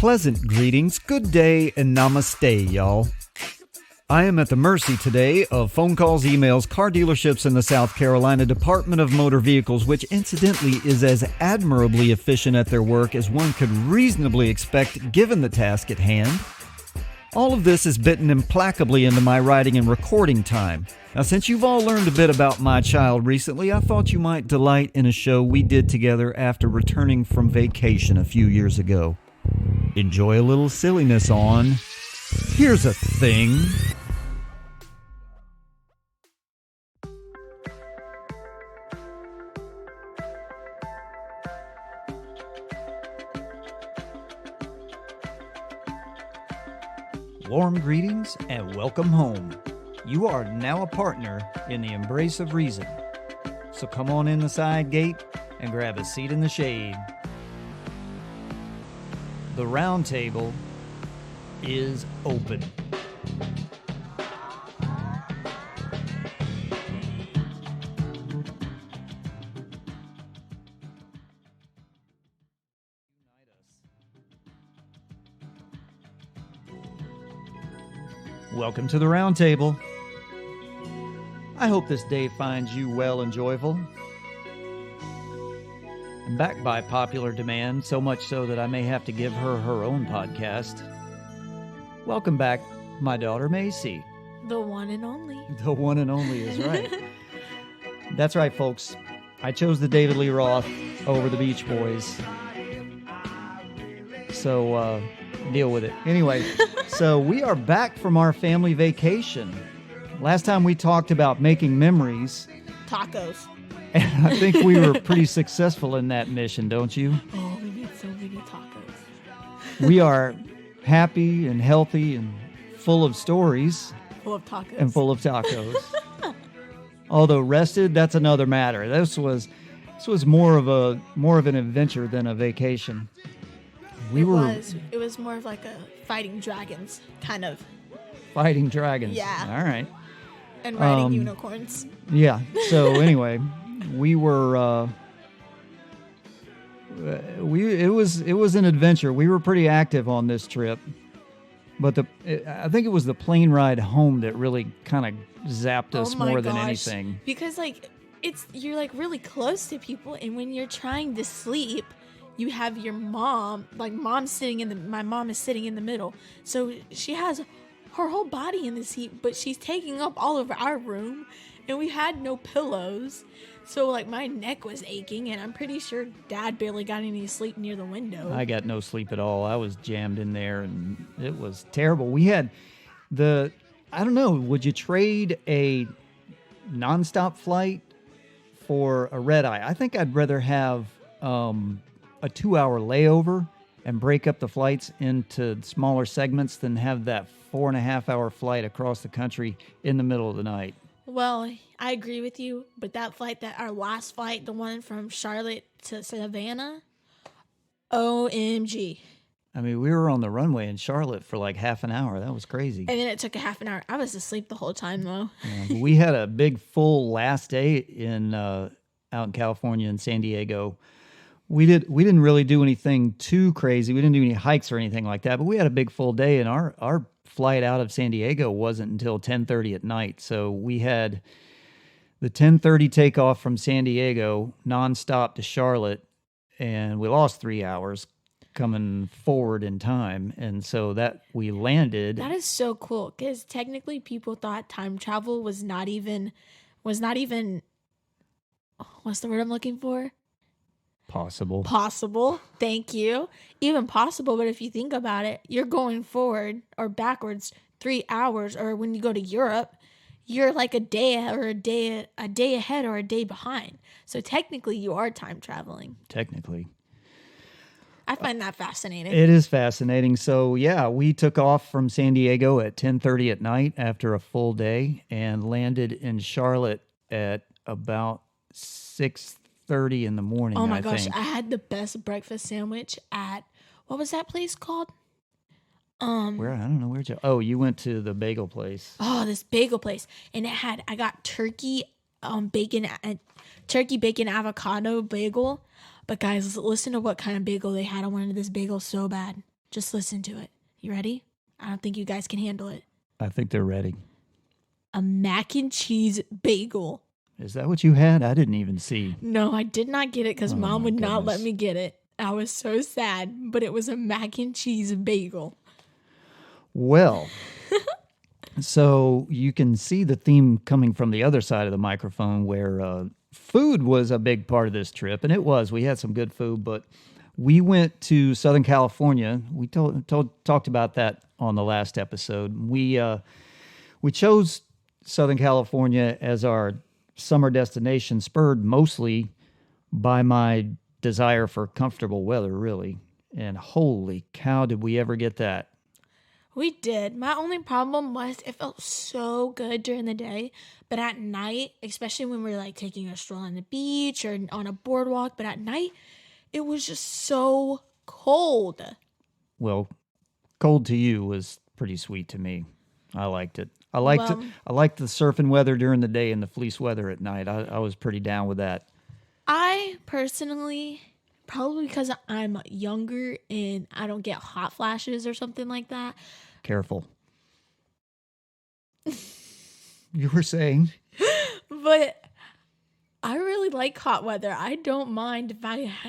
Pleasant greetings, good day, and namaste, y'all. I am at the mercy today of phone calls, emails, car dealerships in the South Carolina Department of Motor Vehicles, which incidentally is as admirably efficient at their work as one could reasonably expect given the task at hand. All of this is bitten implacably into my writing and recording time. Now, since you've all learned a bit about my child recently, I thought you might delight in a show we did together after returning from vacation a few years ago. Enjoy a little silliness on Here's a Thing. Warm greetings and welcome home. You are now a partner in the embrace of reason. So come on in the side gate and grab a seat in the shade. The round table is open. Welcome to the round table. I hope this day finds you well and joyful. And backed by popular demand, so much so that I may have to give her her own podcast. Welcome back, my daughter Macy. The one and only. The one and only is right. That's right, folks. I chose the David Lee Roth over the Beach Boys. So, deal with it. Anyway, so we are back from our family vacation. Last time we talked about making memories. Tacos. And I think we were pretty successful in that mission, don't you? Oh, we made so many tacos. We are happy and healthy and full of stories. Full of tacos. And full of tacos. Although rested, that's another matter. This was more of an adventure than a vacation. It was more of like a fighting dragons kind of. Fighting dragons. Yeah. All right. And riding unicorns. Yeah. So anyway, we were it was an adventure. We were pretty active on this trip. But I think it was the plane ride home that really kind of zapped us more than anything. Because you're like really close to people, and when you're trying to sleep, you have your mom, my mom is sitting in the middle. So she has her whole body in the seat, but she's taking up all of our room, and we had no pillows. So my neck was aching, and I'm pretty sure Dad barely got any sleep near the window. I got no sleep at all. I was jammed in there, and it was terrible. We had I don't know, would you trade a nonstop flight for a red eye? I think I'd rather have a 2-hour layover and break up the flights into smaller segments than have that 4.5-hour flight across the country in the middle of the night. Well, I agree with you, but our last flight, the one from Charlotte to Savannah, OMG. I mean, we were on the runway in Charlotte for like half an hour. That was crazy. And then it took a half an hour. I was asleep the whole time, though. Yeah, but we had a big, full last day out in California in San Diego. We didn't really do anything too crazy. We didn't do any hikes or anything like that, but we had a big full day, and our flight out of San Diego wasn't until 10:30 at night. So we had the 10:30 takeoff from San Diego nonstop to Charlotte, and we lost 3 hours coming forward in time, and so that we landed. That is so cool, because technically people thought time travel was not even what's the word I'm looking for? Possible. Thank you. Even possible, but if you think about it, you're going forward or backwards 3 hours, or when you go to Europe, you're like a day ahead or a day behind. So technically you are time traveling. Technically. I find that fascinating. It is fascinating. So yeah, we took off from San Diego at 10:30 at night after a full day and landed in Charlotte at about 6:30 in the morning. Oh my gosh, I had the best breakfast sandwich at, what was that place called? Where? I don't know. Where'd you? Oh, you went to the bagel place. Oh, this bagel place. And I got turkey bacon avocado bagel. But guys, listen to what kind of bagel they had. I wanted this bagel so bad. Just listen to it. You ready? I don't think you guys can handle it. I think they're ready. A mac and cheese bagel. Is that what you had? I didn't even see. No, I did not get it because Oh, Mom my would not let goodness. me get it. I was so sad, but it was a mac and cheese bagel. Well, so you can see the theme coming from the other side of the microphone where food was a big part of this trip, and it was. We had some good food, but we went to Southern California. We talked about that on the last episode. We chose Southern California as our summer destination, spurred mostly by my desire for comfortable weather, really. And holy cow, did we ever get that? We did. My only problem was it felt so good during the day, but at night, especially when we're like taking a stroll on the beach or on a boardwalk, but at night, it was just so cold. Well, cold to you was pretty sweet to me. I liked it. I liked the surfing weather during the day and the fleece weather at night. I was pretty down with that. I personally, probably because I'm younger and I don't get hot flashes or something like that. Careful. You were saying? But I really like hot weather. I don't mind if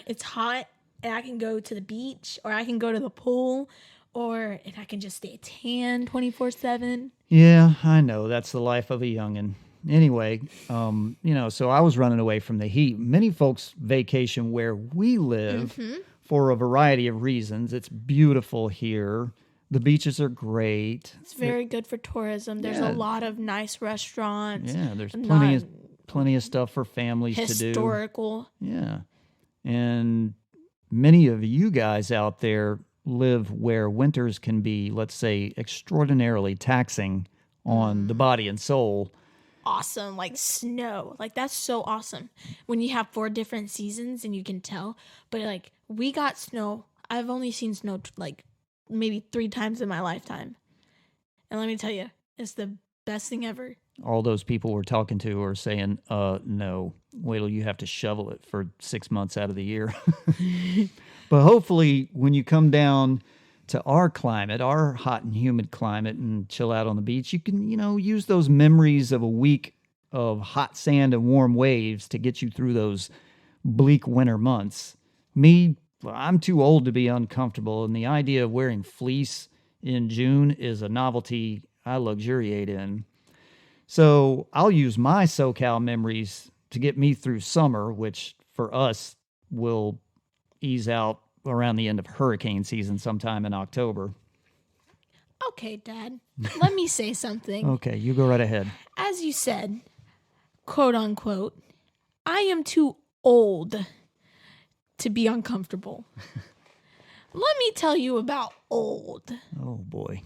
it's hot and I can go to the beach or I can go to the pool and I can just stay tan 24/7. Yeah, I know. That's the life of a youngin'. Anyway, so I was running away from the heat. Many folks vacation where we live for a variety of reasons. It's beautiful here. The beaches are great. It's very good for tourism. There's a lot of nice restaurants. Yeah, there's not plenty of stuff for families to do. historical. Yeah. And many of you guys out there live where winters can be, let's say, extraordinarily taxing on the body and soul. Awesome, like snow. Like that's so awesome when you have 4 different seasons and you can tell. But like we got snow. I've only seen snow like maybe 3 times in my lifetime. And let me tell you, it's the best thing ever. All those people we're talking to are saying, no, wait till you have to shovel it for 6 months out of the year. But hopefully when you come down to our climate, our hot and humid climate, and chill out on the beach, you can, use those memories of a week of hot sand and warm waves to get you through those bleak winter months. Me, I'm too old to be uncomfortable, and the idea of wearing fleece in June is a novelty I luxuriate in. So I'll use my SoCal memories to get me through summer, which for us will ease out around the end of hurricane season sometime in October. Okay, Dad. Let me say something. Okay, you go right ahead. As you said, quote unquote, I am too old to be uncomfortable. Let me tell you about old. Oh, boy.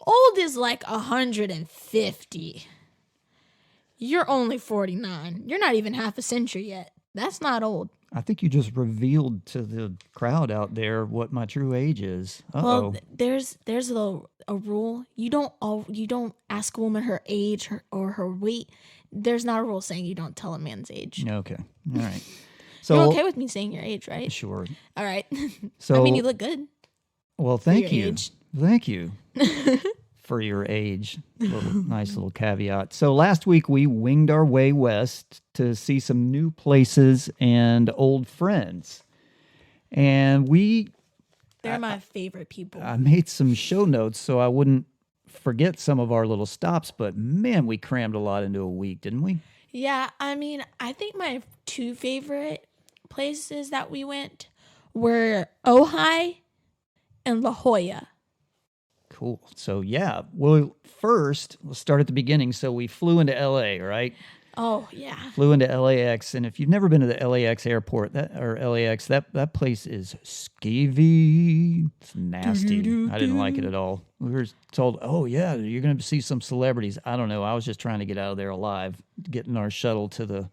Old is like 150. You're only 49. You're not even half a century yet. That's not old. I think you just revealed to the crowd out there what my true age is. Well, there's a rule. You don't ask a woman her age or her weight. There's not a rule saying you don't tell a man's age. Okay. All right. So You're okay with me saying your age, right? Sure. All right. So I mean, you look good. Well, thank your you. age. Thank you for your age. Nice little caveat. So last week we winged our way west to see some new places and old friends. And They're my favorite people. I made some show notes so I wouldn't forget some of our little stops, but man, we crammed a lot into a week, didn't we? Yeah, I mean, I think my 2 favorite places that we went were Ojai and La Jolla. Cool. So yeah, well, first, let's start at the beginning. So we flew into LA, right? Oh, yeah. Flew into LAX, and if you've never been to the LAX airport, that place is skeevy. It's nasty. I didn't like it at all. We were told, oh yeah, you're going to see some celebrities. I don't know. I was just trying to get out of there alive, getting our shuttle to the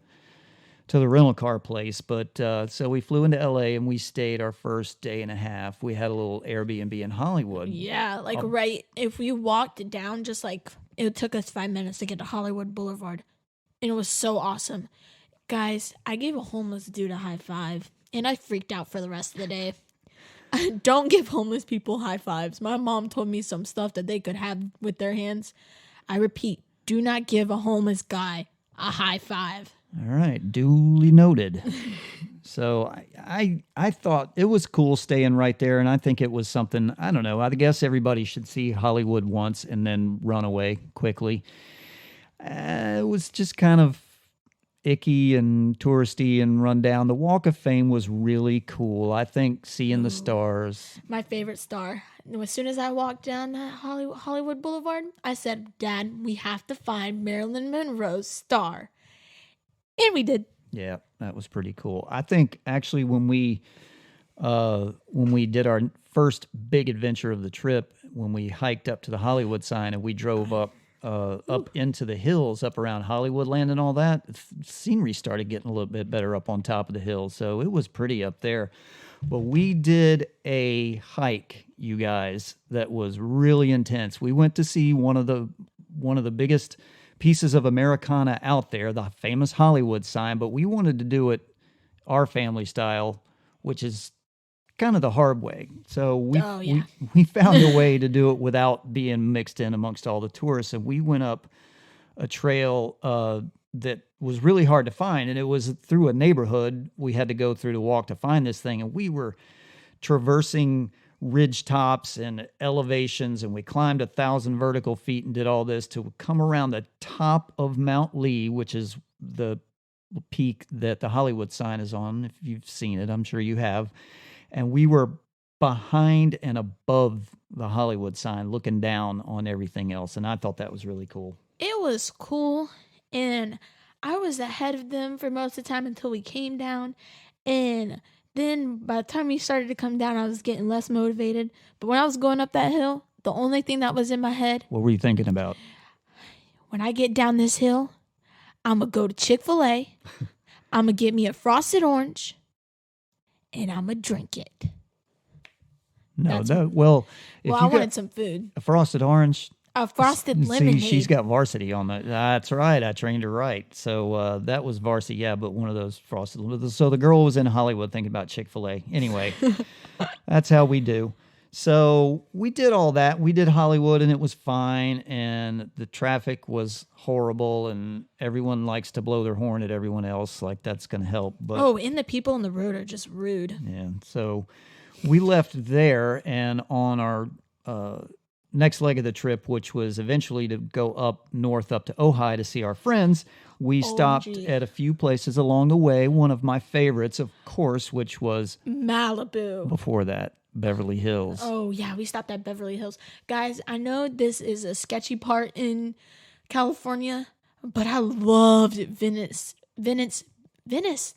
rental car place. But so we flew into LA and we stayed our first day and a half. We had a little Airbnb in Hollywood. Yeah, like right. If we walked down, just like it took us 5 minutes to get to Hollywood Boulevard. And it was so awesome. Guys, I gave a homeless dude a high five. And I freaked out for the rest of the day. Don't give homeless people high fives. My mom told me some stuff that they could have with their hands. I repeat, do not give a homeless guy a high five. All right, duly noted. So I thought it was cool staying right there, and I think it was something, I don't know, I guess everybody should see Hollywood once and then run away quickly. It was just kind of icky and touristy and run down. The Walk of Fame was really cool. I think seeing the stars. My favorite star. As soon as I walked down that Hollywood Boulevard, I said, Dad, we have to find Marilyn Monroe's star. And we did. Yeah, that was pretty cool. I think actually when we did our first big adventure of the trip, when we hiked up to the Hollywood sign and we drove up into the hills up around Hollywoodland and all that, the scenery started getting a little bit better up on top of the hill. So it was pretty up there. But we did a hike, you guys, that was really intense. We went to see one of the biggest pieces of Americana out there, the famous Hollywood sign, but we wanted to do it our family style, which is kind of the hard way. So we found a way to do it without being mixed in amongst all the tourists, and we went up a trail that was really hard to find, and it was through a neighborhood we had to go through to walk to find this thing, and we were traversing ridge tops and elevations, and we climbed 1,000 vertical feet and did all this to come around the top of Mount Lee, which is the peak that the Hollywood sign is on. If you've seen it, I'm sure you have. And we were behind and above the Hollywood sign looking down on everything else, and I thought that was really cool. It was cool, and I was ahead of them for most of the time until we came down, and then by the time we started to come down, I was getting less motivated. But when I was going up that hill, the only thing that was in my head... What were you thinking about? When I get down this hill, I'm going to go to Chick-fil-A, I'm going to get me a frosted orange, and I'm going to drink it. I wanted some food. A frosted orange... A frosted lemonade. See, she's got varsity on that. That's right. I trained her right. So that was varsity, yeah, but one of those frosted. So the girl was in Hollywood thinking about Chick-fil-A. Anyway, that's how we do. So we did all that. We did Hollywood, and it was fine, and the traffic was horrible, and everyone likes to blow their horn at everyone else. Like, that's going to help. But and the people on the road are just rude. Yeah, so we left there, and on our... next leg of the trip, which was eventually to go up north up to Ojai to see our friends, we stopped at a few places along the way. One of my favorites, of course, which was Malibu. Before that, Beverly Hills. Oh, yeah, we stopped at Beverly Hills. Guys, I know this is a sketchy part in California, but I loved Venice.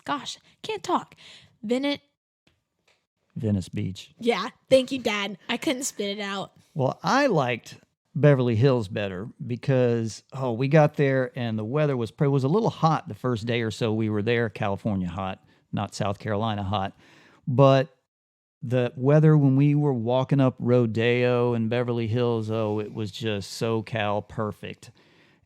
Gosh, can't talk. Venice Beach. Yeah, thank you, Dad. I couldn't spit it out. Well, I liked Beverly Hills better because, we got there and the weather was a little hot the first day or so we were there, California hot, not South Carolina hot. But the weather when we were walking up Rodeo and Beverly Hills, it was just SoCal perfect.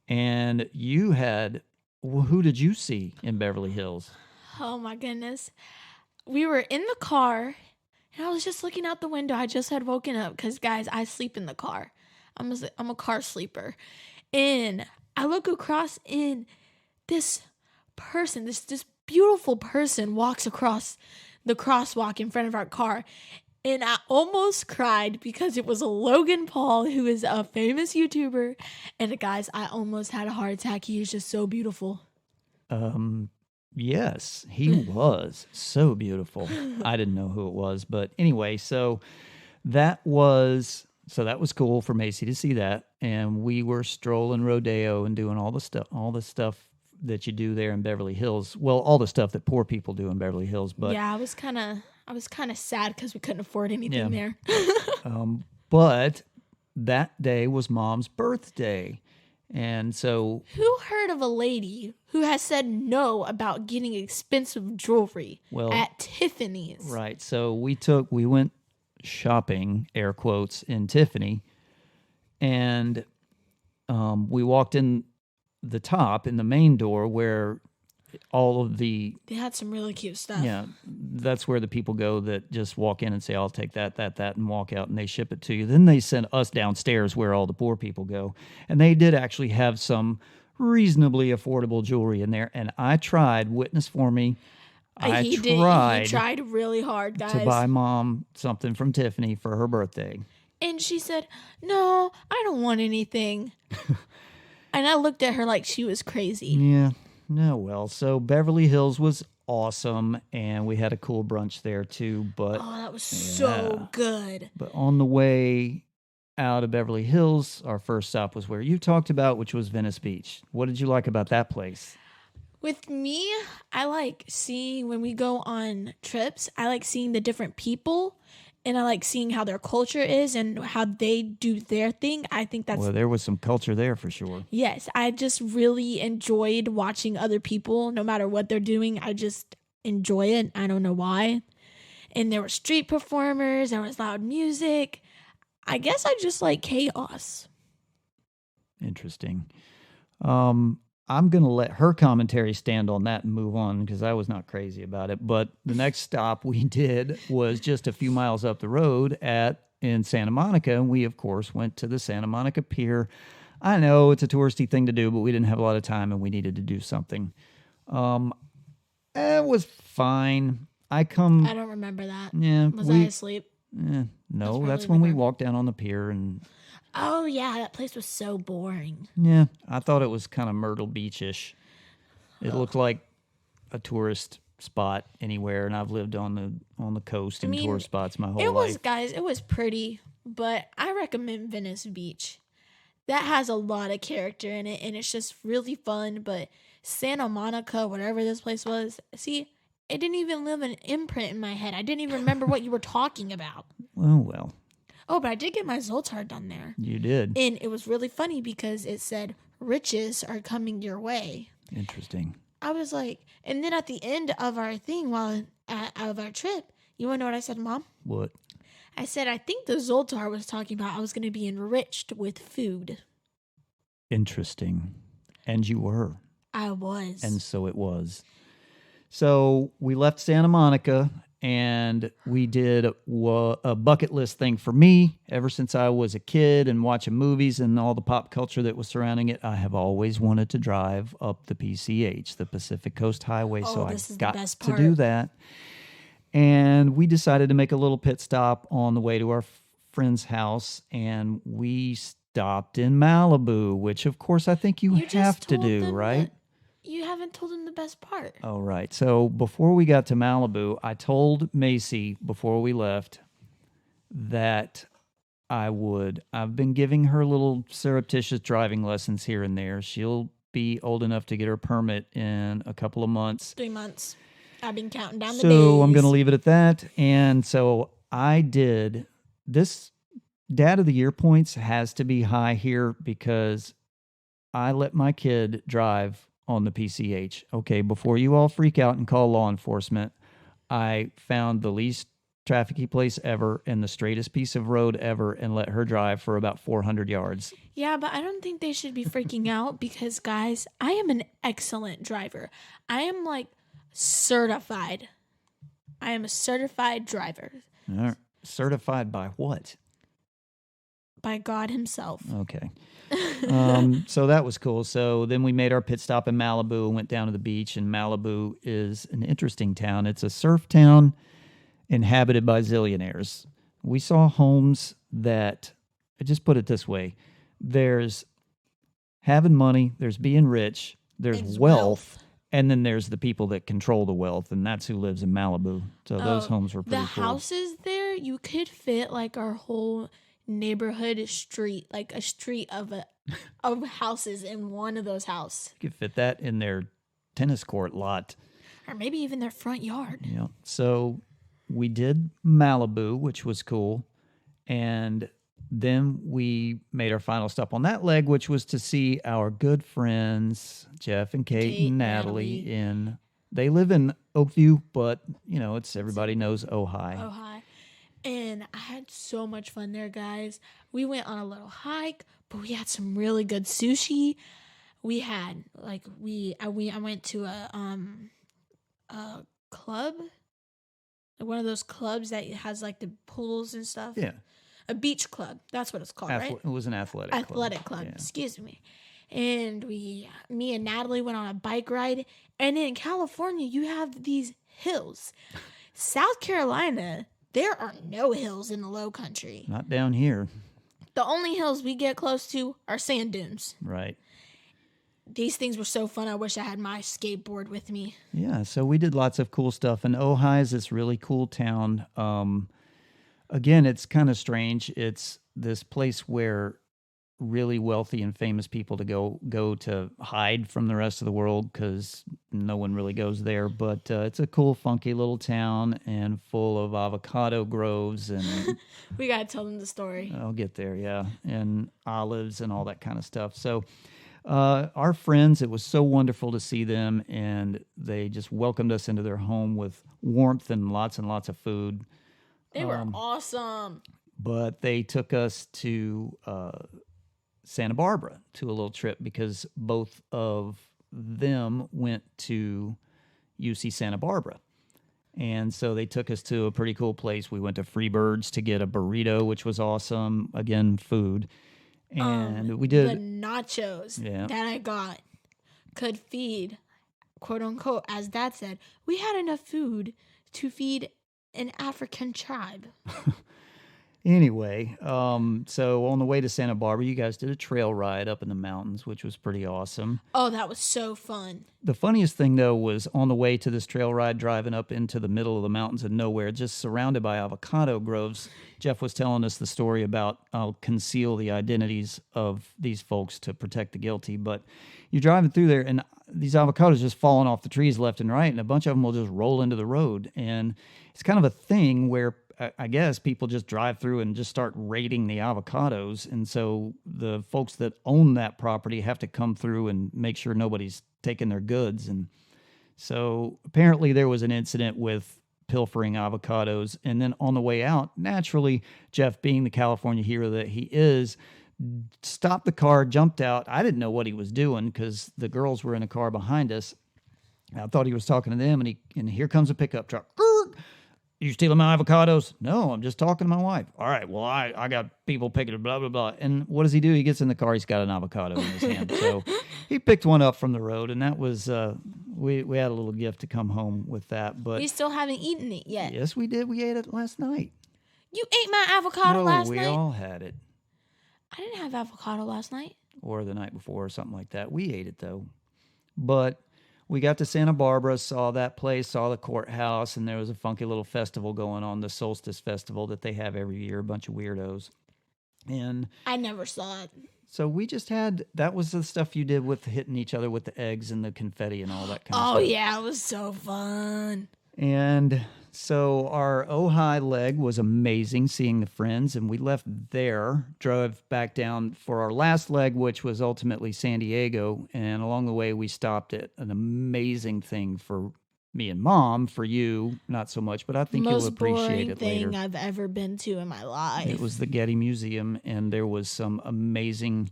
And who did you see in Beverly Hills? Oh, my goodness. We were in the car. And I was just looking out the window. I just had woken up because, guys, I sleep in the car. I'm a car sleeper. And I look across and this person, this beautiful person walks across the crosswalk in front of our car. And I almost cried because it was a Logan Paul, who is a famous YouTuber. And, guys, I almost had a heart attack. He is just so beautiful. Yes, he was so beautiful. I didn't know who it was, but anyway, so that was cool for Macy to see that, and we were strolling Rodeo and doing all the stuff that you do there in Beverly Hills. Well, all the stuff that poor people do in Beverly Hills, but yeah, I was kind of sad because we couldn't afford anything there. But that day was Mom's birthday. And so... Who heard of a lady who has said no about getting expensive jewelry at Tiffany's? Right. So we went shopping, air quotes, in Tiffany. And we walked in the main door where all of the, They had some really cute stuff. yeah, that's where the people go that just walk in and say, I'll take that, and walk out, and they ship it to you. Then they send us downstairs where all the poor people go. And they did actually have some reasonably affordable jewelry in there. And I tried, witness for me, He tried really hard, guys. to buy Mom something from Tiffany for her birthday. And she said, no, I don't want anything. And I looked at her like she was crazy. Yeah. No, well, so Beverly Hills was awesome, and we had a cool brunch there too. But oh, that was so good. But on the way out of Beverly Hills, our first stop was where you talked about, which was Venice Beach. What did you like about that place? With me, I like seeing, when we go on trips, I like seeing the different people, and I like seeing how their culture is and how they do their thing. I think that's... Well, there was some culture there for sure. Yes, I just really enjoyed watching other people, no matter what they're doing. I just enjoy it. I don't know why. And there were street performers. There was loud music. I guess I just like chaos. Interesting. I'm going to let her commentary stand on that and move on because I was not crazy about it. But the next stop we did was just a few miles up the road in Santa Monica. And we, of course, went to the Santa Monica Pier. I know it's a touristy thing to do, but we didn't have a lot of time and we needed to do something. It was fine. I don't remember that. Yeah. Was I asleep? No, that's when we walked down on the pier and... Oh, yeah, that place was so boring. Yeah, I thought it was kind of Myrtle Beach-ish. It looked like a tourist spot anywhere, and I've lived on the coast in tourist spots my whole life. Guys, it was pretty, but I recommend Venice Beach. That has a lot of character in it, and it's just really fun, but Santa Monica, whatever this place was, see, it didn't even leave an imprint in my head. I didn't even remember what you were talking about. Well. Oh, but I did get my Zoltar done there. You did. And it was really funny because it said, riches are coming your way. Interesting. I was like, and then at the end of our thing, of our trip, you want to know what I said, Mom? What? I said, I think the Zoltar was talking about I was going to be enriched with food. Interesting. And you were. I was. And so it was. So we left Santa Monica. And we did a bucket list thing for me. Ever since I was a kid and watching movies and all the pop culture that was surrounding it, I have always wanted to drive up the PCH, the Pacific Coast Highway. So I got to do that. And we decided to make a little pit stop on the way to our friend's house. And we stopped in Malibu, which, of course, I think you have to do, right? You haven't told him the best part. Oh, right. So before we got to Malibu, I told Macy before we left that I've been giving her little surreptitious driving lessons here and there. She'll be old enough to get her permit in a couple of months. 3 months. I've been counting down the days. So I'm going to leave it at that. And so I did this. Dad of the Year points has to be high here because I let my kid drive on the PCH. Okay, before you all freak out and call law enforcement, I found the least trafficy place ever and the straightest piece of road ever and let her drive for about 400 yards. Yeah, but I don't think they should be freaking out because, guys, I am an excellent driver. I am like certified. I am a certified driver. Certified by what? By God himself. Okay. So that was cool. So then we made our pit stop in Malibu and went down to the beach. And Malibu is an interesting town. It's a surf town inhabited by zillionaires. We saw homes that, just put it this way, there's having money, there's being rich, there's wealth, and then there's the people that control the wealth, and that's who lives in Malibu. So those homes were pretty cool. The houses there, you could fit like our whole neighborhood street, like a street of houses in one of those houses. You could fit that in their tennis court lot. Or maybe even their front yard. Yeah. So we did Malibu, which was cool. And then we made our final stop on that leg, which was to see our good friends, Jeff and Kate and Natalie. They live in Oakview, but, it's everybody knows Ojai. Ojai. And I had so much fun there, guys. We went on a little hike, but we had some really good sushi. we had like I went to a club, like one of those clubs that has like the pools and stuff. Yeah. A beach club. That's what it's called, right? It was an athletic club. Athletic club. Yeah. Excuse me. And me and Natalie went on a bike ride. And in California, you have these hills. South Carolina, there are no hills in the low country. Not down here. The only hills we get close to are sand dunes. Right. These things were so fun. I wish I had my skateboard with me. Yeah, so we did lots of cool stuff. And Ojai is this really cool town. Again, it's kind of strange. It's this place where really wealthy and famous people to go to hide from the rest of the world because no one really goes there. But it's a cool, funky little town and full of avocado groves and We gotta tell them the story. I'll get there, yeah, and olives and all that kind of stuff. So our friends, it was so wonderful to see them, and they just welcomed us into their home with warmth and lots of food. They were awesome. But they took us to Santa Barbara to a little trip because both of them went to UC Santa Barbara. And so they took us to a pretty cool place. We went to Freebirds to get a burrito, which was awesome. Again, food. And we did the nachos that I got could feed, quote unquote, as Dad said, we had enough food to feed an African tribe. Anyway, so on the way to Santa Barbara, you guys did a trail ride up in the mountains, which was pretty awesome. Oh, that was so fun. The funniest thing, though, was on the way to this trail ride, driving up into the middle of the mountains of nowhere, just surrounded by avocado groves. Jeff was telling us the story about I'll conceal the identities of these folks to protect the guilty. But you're driving through there, and these avocados just falling off the trees left and right, and a bunch of them will just roll into the road. And it's kind of a thing where I guess people just drive through and just start raiding the avocados. And so the folks that own that property have to come through and make sure nobody's taking their goods. And so apparently there was an incident with pilfering avocados. And then on the way out, naturally, Jeff, being the California hero that he is, stopped the car, jumped out. I didn't know what he was doing because the girls were in a car behind us. I thought he was talking to them, and here comes a pickup truck. You stealing my avocados? No, I'm just talking to my wife. All right, well, I got people picking it, blah, blah, blah. And what does he do? He gets in the car. He's got an avocado in his hand. So he picked one up from the road, and that was, we had a little gift to come home with that. But we still haven't eaten it yet. Yes, we did. We ate it last night. You ate my avocado last night? We all had it. I didn't have avocado last night. Or the night before or something like that. We ate it, though. But we got to Santa Barbara, saw that place, saw the courthouse, and there was a funky little festival going on, the Solstice Festival that they have every year, a bunch of weirdos. And I never saw it. So we just that was the stuff you did with hitting each other with the eggs and the confetti and all that kind of stuff. Oh, yeah, it was so fun. And so our Ojai leg was amazing, seeing the friends, and we left there, drove back down for our last leg, which was ultimately San Diego, and along the way we stopped at an amazing thing for me and Mom, for you, not so much, but I think you'll appreciate it later. Most boring thing I've ever been to in my life. It was the Getty Museum, and there was some amazing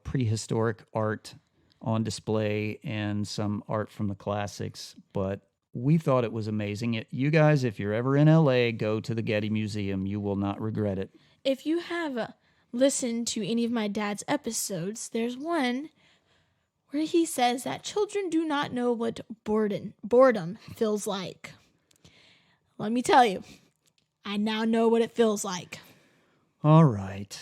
prehistoric art on display and some art from the classics, but we thought it was amazing. You guys, if you're ever in LA, go to the Getty Museum. You will not regret it. If you have listened to any of my dad's episodes, there's one where he says that children do not know what boredom feels like. Let me tell you, I now know what it feels like. All right.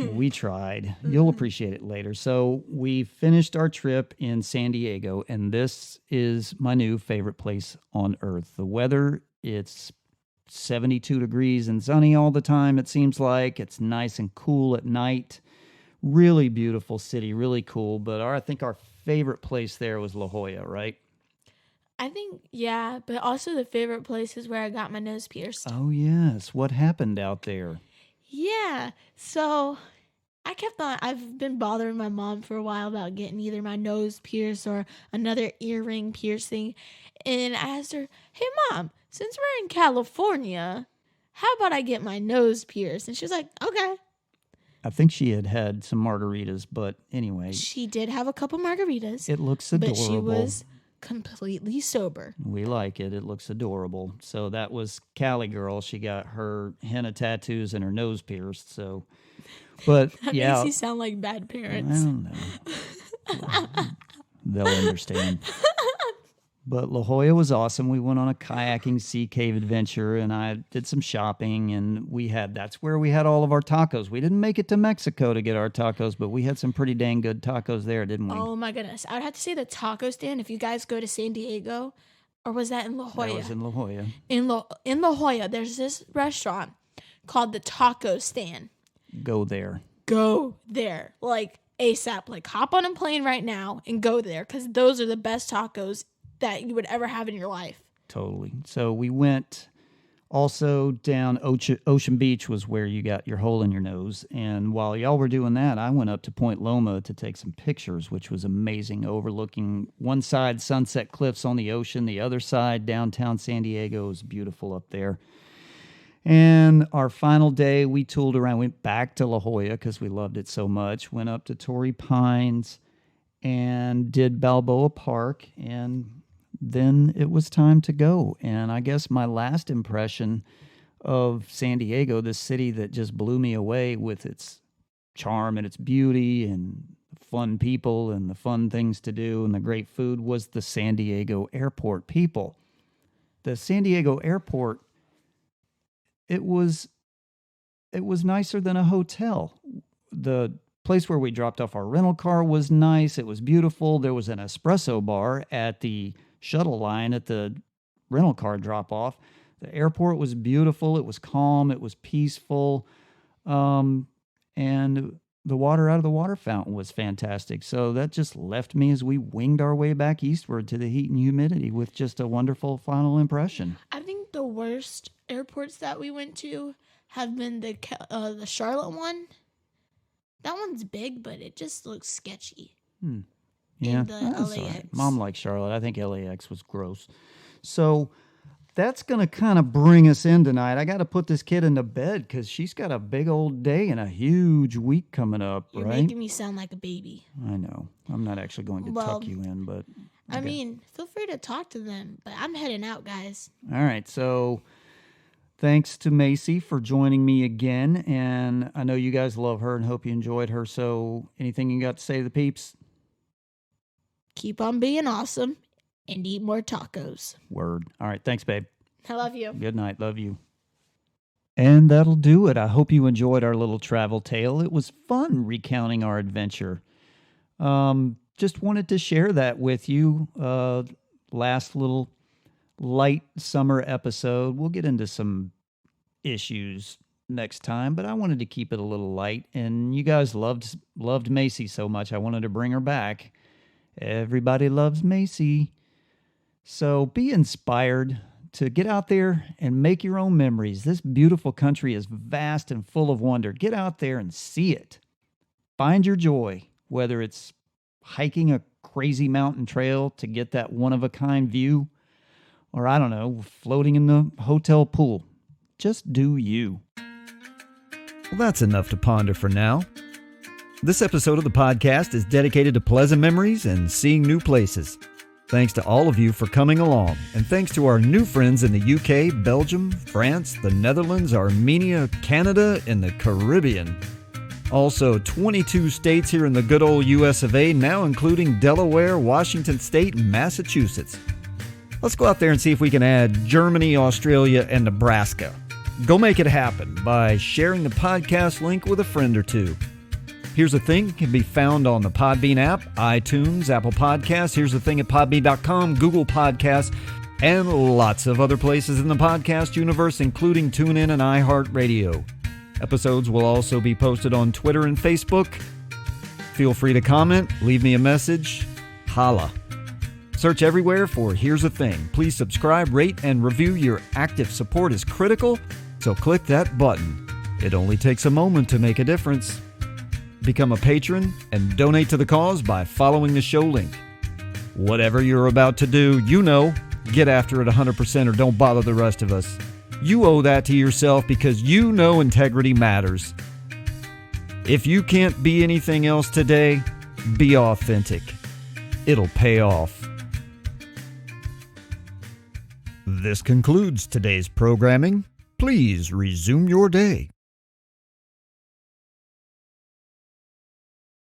We tried. You'll appreciate it later. So we finished our trip in San Diego, and this is my new favorite place on earth. The weather, it's 72 degrees and sunny all the time, it seems like. It's nice and cool at night. Really beautiful city, really cool. But I think our favorite place there was La Jolla, right? I think, yeah, but also the favorite place is where I got my nose pierced. Oh, yes. What happened out there? Yeah, so I've been bothering my mom for a while about getting either my nose pierced or another earring piercing. And I asked her, hey, Mom, since we're in California, how about I get my nose pierced? And she was like, okay. I think she had some margaritas, but anyway. She did have a couple margaritas. It looks adorable. But she was completely sober. We like it. It looks adorable. So that was Cali girl. She got her henna tattoos and her nose pierced. So, but that yeah. makes you sound like bad parents. I don't know. They'll understand. But La Jolla was awesome. We went on a kayaking sea cave adventure, and I did some shopping, and that's where we had all of our tacos. We didn't make it to Mexico to get our tacos, but we had some pretty dang good tacos there, didn't we? Oh my goodness. I would have to say the taco stand, if you guys go to San Diego, or was that in La Jolla? That was in La Jolla. In La Jolla, there's this restaurant called the Taco Stand. Go there. Go there. Like ASAP. Like hop on a plane right now and go there, because those are the best tacos that you would ever have in your life. Totally. So we went also down Ocean Beach was where you got your hole in your nose. And while y'all were doing that, I went up to Point Loma to take some pictures, which was amazing, overlooking one side Sunset Cliffs on the ocean, the other side downtown San Diego. It was beautiful up there. And our final day, we tooled around, went back to La Jolla because we loved it so much, went up to Torrey Pines and did Balboa Park, and then it was time to go. And I guess my last impression of San Diego, this city that just blew me away with its charm and its beauty and fun people and the fun things to do and the great food, was the San Diego airport people. The San Diego airport, it was nicer than a hotel. The place where we dropped off our rental car was nice. It was beautiful. There was an espresso bar at the shuttle line at the rental car drop-off. The airport was beautiful. It was calm. It was peaceful. And the water out of the water fountain was fantastic. So that just left me as we winged our way back eastward to the heat and humidity with just a wonderful final impression. I think the worst airports that we went to have been the Charlotte one. That one's big, but it just looks sketchy. Yeah, and the LAX. Right. Mom likes Charlotte. I think LAX was gross. So that's going to kind of bring us in tonight. I got to put this kid into bed because she's got a big old day and a huge week coming up, You're right? making me sound like a baby. I know. I'm not actually going to tuck you in, but... I mean, feel free to talk to them, but I'm heading out, guys. All right, so... Thanks to Macy for joining me again, and I know you guys love her and hope you enjoyed her, so anything you got to say to the peeps? Keep on being awesome and eat more tacos. Word. All right, thanks, babe. I love you. Good night. Love you. And that'll do it. I hope you enjoyed our little travel tale. It was fun recounting our adventure. Just wanted to share that with you. Last little light summer episode. We'll get into some issues next time, but I wanted to keep it a little light. And you guys loved Macy so much, I wanted to bring her back. Everybody loves Macy. So be inspired to get out there and make your own memories. This beautiful country is vast and full of wonder. Get out there and see it. Find your joy, whether it's hiking a crazy mountain trail to get that one-of-a-kind view, or I don't know, floating in the hotel pool. Just do you. Well, that's enough to ponder for now. This episode of the podcast is dedicated to pleasant memories and seeing new places. Thanks to all of you for coming along, and thanks to our new friends in the UK, Belgium, France, the Netherlands, Armenia, Canada, and the Caribbean. Also, 22 states here in the good old US of A, now including Delaware, Washington State, and Massachusetts. Let's go out there and see if we can add Germany, Australia, and Nebraska. Go make it happen by sharing the podcast link with a friend or two. Here's the Thing can be found on the Podbean app, iTunes, Apple Podcasts, Here's the Thing at Podbean.com, Google Podcasts, and lots of other places in the podcast universe, including TuneIn and iHeartRadio. Episodes will also be posted on Twitter and Facebook. Feel free to comment, leave me a message, holla. Search everywhere for Here's the Thing. Please subscribe, rate, and review. Your active support is critical, so click that button. It only takes a moment to make a difference. Become a patron and donate to the cause by following the show link. Whatever you're about to do, get after it 100% or don't bother the rest of us. You owe that to yourself because you know integrity matters. If you can't be anything else today, be authentic. It'll pay off. This concludes today's programming. Please resume your day.